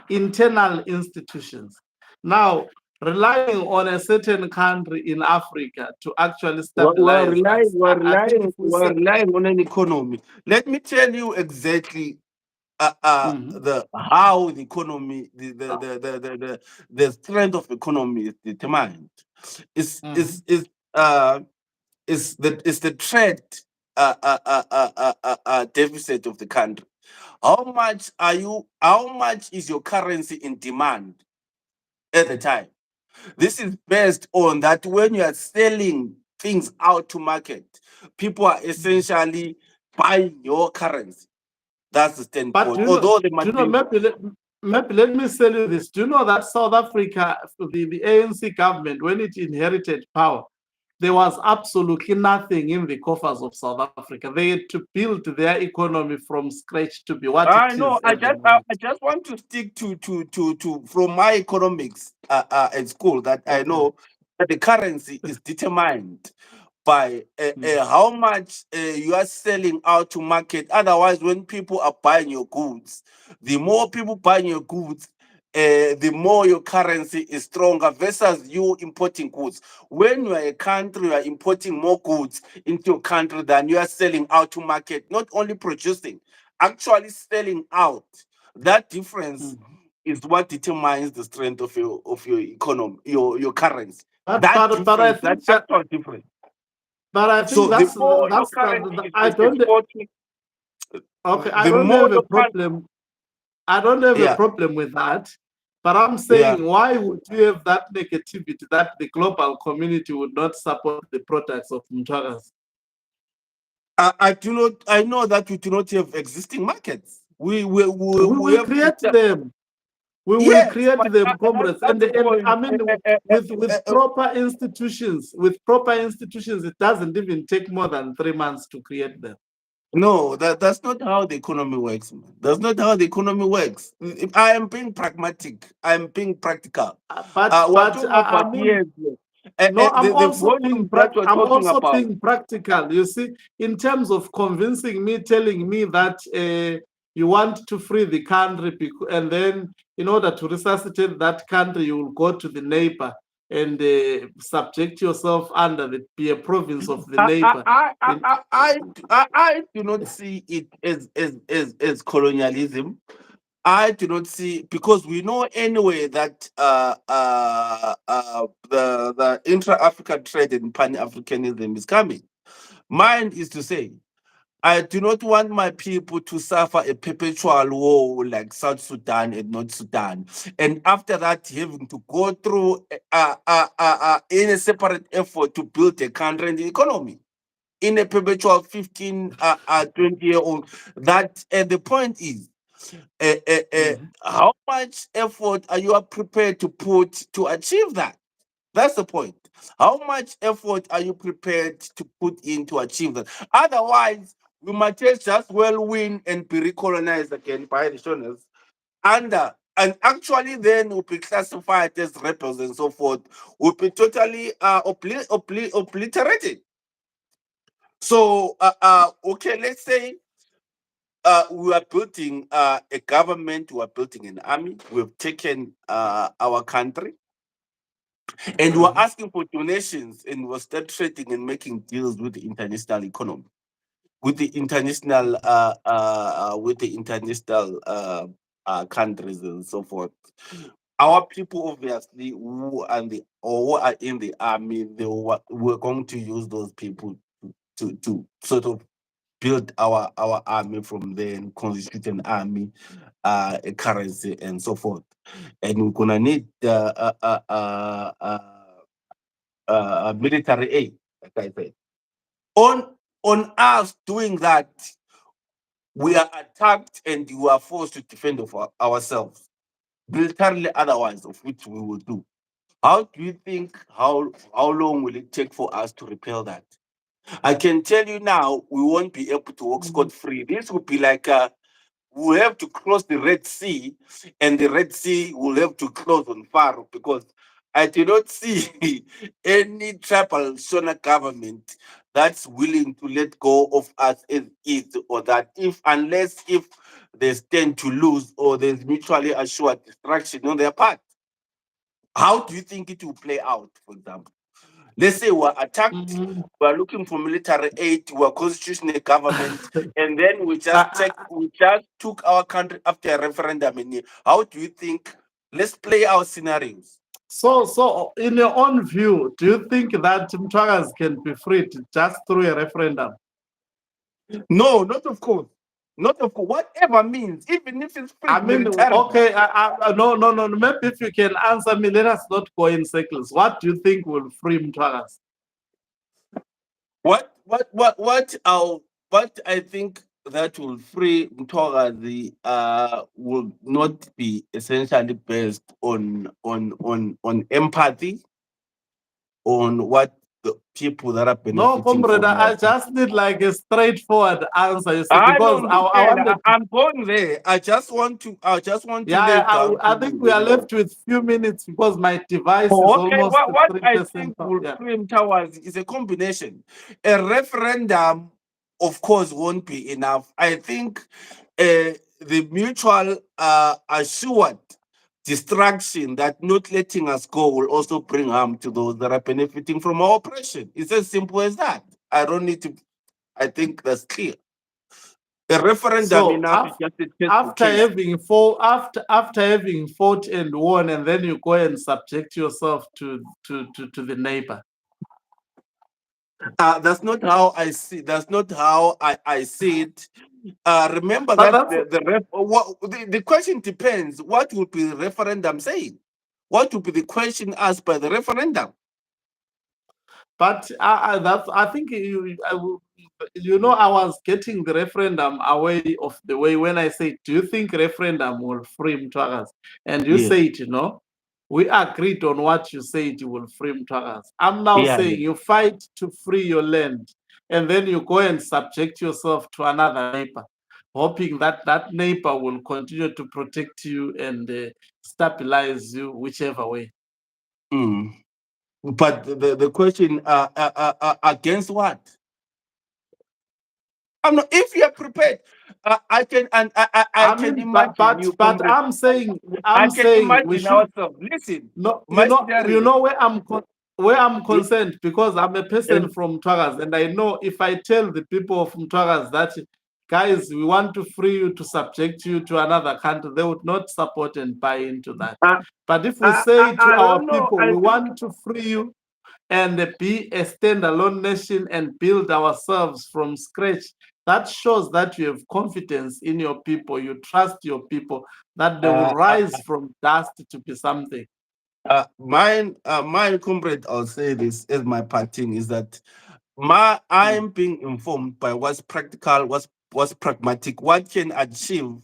A: internal institutions. Now, relying on a certain country in Africa to actually stabilize us, I think if we
B: we're
A: say,
B: relying on an economy. Let me tell you exactly
A: Mhm.
B: the how the economy, the strength of economy is determined. Is
A: Mhm.
B: is is uh is the trade deficit of the country. How much is your currency in demand at the time? This is based on that when you are selling things out to market, people are essentially buying your currency. That's the
A: But
B: standpoint. Although they might be
A: maybe let me tell you this. Do you know that South Africa, the ANC government, when it inherited power, there was absolutely nothing in the coffers of South Africa. They had to build their economy from scratch to be what it
B: I
A: is
B: know.
A: at the moment.
B: I just want to stick to from my economics at school that I
A: Okay.
B: know that the currency is determined by
A: Mm.
B: how much you are selling out to market. Otherwise, when people are buying your goods, the more people buying your goods, the more your currency is stronger versus you importing goods. When you are a country, you are importing more goods into your country than you are selling out to market. Not only producing, actually selling out. That difference
A: Mm.
B: is what determines the strength of your economy, your currency.
A: But
B: That
A: but I
B: difference, that
A: think
B: actual difference.
A: but I think
B: So the more your currency
A: I
B: is
A: don't
B: exporting,
A: okay, I
B: the
A: don't
B: more
A: have a
B: your country.
A: problem. I don't have a
B: Yeah,
A: problem with that. But I'm
B: yeah.
A: saying, why would you have that negativity that the global community would not support the products of Mthwakazi?
B: I do not. I know that we do not have existing markets.
A: We
B: We
A: will
B: have to
A: create
B: step.
A: them. We will
B: Yes,
A: create
B: but
A: them, comrades.
B: that's the
A: And
B: point.
A: I mean, with proper institutions, it doesn't even take more than 3 months to create them.
B: No, that's not how the economy works, man. That's not how the economy works. If I am being pragmatic, I'm being practical. We're talking
A: I
B: about
A: mean,
B: years.
A: no,
B: The volume that we're
A: I'm
B: talking
A: also
B: about.
A: being practical. You see, in terms of convincing me, telling me that you want to free the country, and then in order to resuscitate that country, you will go to the neighbor and subject yourself under be a province of the
B: I, I,
A: neighbor.
B: I, I,
A: In,
B: I, I do not see it as colonialism. I do not see, because we know anyway that the intra-African trade and pan-Africanism is coming. Mine is to say, I do not want my people to suffer a perpetual war like South Sudan and North Sudan, and after that having to go through in a separate effort to build a country and the economy in a perpetual 15, 20-year-old. That the point is,
A: Mhm.
B: how much effort are you prepared to put to achieve that? That's the point. How much effort are you prepared to put in to achieve that? Otherwise, we might just well win and be recolonized again by the Shoners and actually then will be classified as rebels and so forth, will be totally obliterated. So, okay, let's say we are building a government, we are building an army, we've taken our country, and we're asking for donations, and we'll start trading and making deals with the international economy, with the international countries and so forth. Our people, obviously, who are in the army, we're going to use those people to sort of build our army from there and constitute an army, a currency, and so forth. And we're gonna need military aid, like I said. On us doing that, we are attacked and we are forced to defend of ourselves, militarily otherwise, of which we will do. How do you think, how long will it take for us to repel that? I can tell you now, we won't be able to walk
A: Mhm.
B: scot-free. This would be like we have to cross the Red Sea, and the Red Sea will have to close on Pharaoh, because I do not see any tribal Shona government that's willing to let go of us as is, or that if they stand to lose or there's mutually assured destruction on their part. How do you think it will play out, for example? Let's say we're attacked,
A: Mhm.
B: we're looking for military aid, we're constitutional government, and then
A: I-
B: we just took our country after a referendum. And how do you think? Let's play our scenarios.
A: so in your own view, do you think that Mthwakazi can be freed just through a referendum?
B: No, not of course. Not of course. Whatever means, even if it's free
A: I mean,
B: militarily.
A: okay, no, no, no. Maybe if you can answer me, let us not go in circles. What do you think will free Mthwakazi?
B: What I think that will free Mthwakazi will not be essentially based on empathy, on what the people that are
A: No,
B: benefiting
A: comrade,
B: from
A: I
B: our.
A: just need like a straightforward answer, you see,
B: I
A: because
B: know,
A: I wanted to,
B: I'm going there. I just want to lay
A: yeah,
B: down to
A: I think we
B: you.
A: are left with few minutes because my device is
B: Oh, okay.
A: almost
B: What I
A: 3%.
B: think will
A: Yeah.
B: frame towers is a combination. A referendum, of course, won't be enough. I think the mutual assured distraction that not letting us go will also bring harm to those that are benefiting from our oppression. It's as simple as that. I don't need to. I think that's clear. A referendum
A: So
B: enough is just a test the
A: after
B: case.
A: having fought and won, and then you go and subject yourself to the neighbor.
B: That's not how I see. That's not how I see it. Remember
A: But
B: that
A: that's
B: the question depends. What will be the referendum saying? What will be the question asked by the referendum?
A: But I think I was getting the referendum away of the way when I said, do you think referendum will free Mthwakazi? And you
B: Yeah,
A: said, we agreed on what you said you will free Mthwakazi. I'm now
B: yeah,
A: saying you fight to free your land, and then you go and subject yourself to another neighbor, hoping that that neighbor will continue to protect you and stabilize you whichever way.
B: Mm. But the question against what? I'm not. If you're prepared, I can and I
A: I
B: can
A: mean,
B: imagine you,
A: but
B: comrade.
A: I'm
B: I can
A: saying we
B: imagine
A: should.
B: ourselves. Listen,
A: No,
B: my scenario.
A: where I'm
B: Yeah,
A: concerned, because I'm a person
B: and,
A: from Mthwakazi, and I know if I tell the people of Mthwakazi that, guys, we want to free you to subject you to another country, they would not support and buy into that.
B: uh,
A: But if we say to
B: I
A: our
B: don't know.
A: people,
B: I
A: we
B: think
A: want to free you and be a standalone nation and build ourselves from scratch, that shows that you have confidence in your people, you trust your people, that they will
B: uh, uh,
A: rise from dust to be something.
B: mine, comrade, I'll say this as my parting is that
A: Mm.
B: I'm being informed by what's practical, what's pragmatic, what can achieve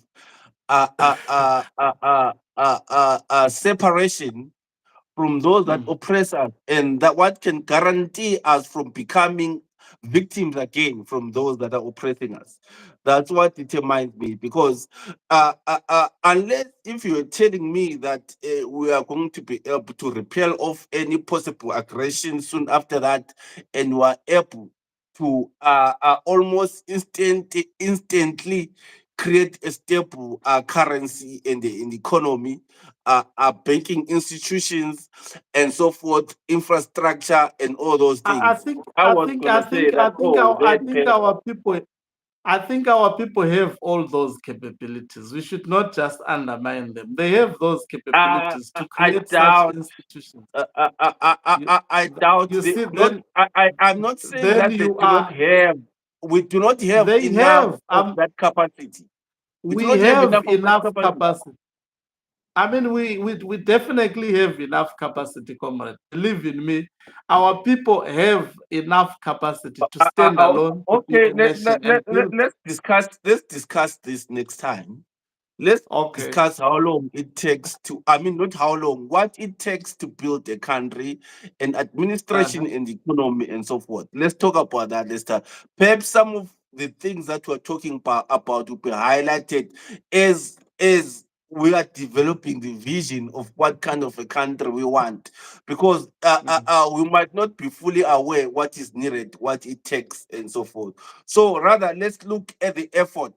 B: separation from those that
A: Mm.
B: oppress us, and that what can guarantee us from becoming victims again from those that are oppressing us. That's what determines me, because unless if you are telling me that we are going to be able to repel off any possible aggression soon after that, and we are able to almost instantly create a stable currency in the economy, banking institutions, and so forth, infrastructure, and all those
A: I
B: things.
A: think
B: I
A: I
B: was
A: think I
B: gonna say
A: think I
B: that.
A: think
B: Oh,
A: our I
B: then
A: think our people I think our people have all those capabilities. We should not just undermine them. They have those capabilities to
B: I
A: create such
B: doubt.
A: institutions. You,
B: I doubt
A: you
B: they
A: see,
B: not. I'm not saying
A: then
B: that they
A: you
B: do not
A: are.
B: have. We do not have
A: They
B: enough
A: have
B: of that capacity. We do
A: we
B: not have
A: have
B: enough of that
A: enough
B: capacity.
A: capacity. I mean, we definitely have enough capacity, comrade. Believe in me, our people have enough capacity to stand alone, to be
B: Okay,
A: a nation and build.
B: let's discuss this next time. Let's
A: Okay.
B: discuss how long it takes to, I mean, not how long, what it takes to build a country and administration
A: Uh-huh.
B: and economy and so forth. Let's talk about that this time. Perhaps some of the things that we're talking about will be highlighted as we are developing the vision of what kind of a country we want, because we might not be fully aware what is needed, what it takes, and so forth. So rather, let's look at the effort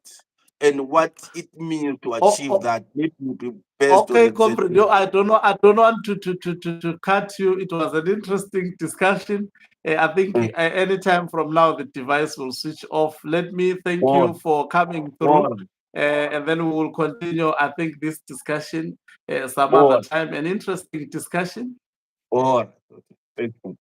B: and what it means to achieve that. Maybe will be best on
A: Okay,
B: the
A: comrade. No, I don't know. I don't want to cut you. It was an interesting discussion. I think anytime from now the device will switch off. Let me thank you for coming through, and then we will continue. I think this discussion some other time. An interesting discussion.
B: Or thank you.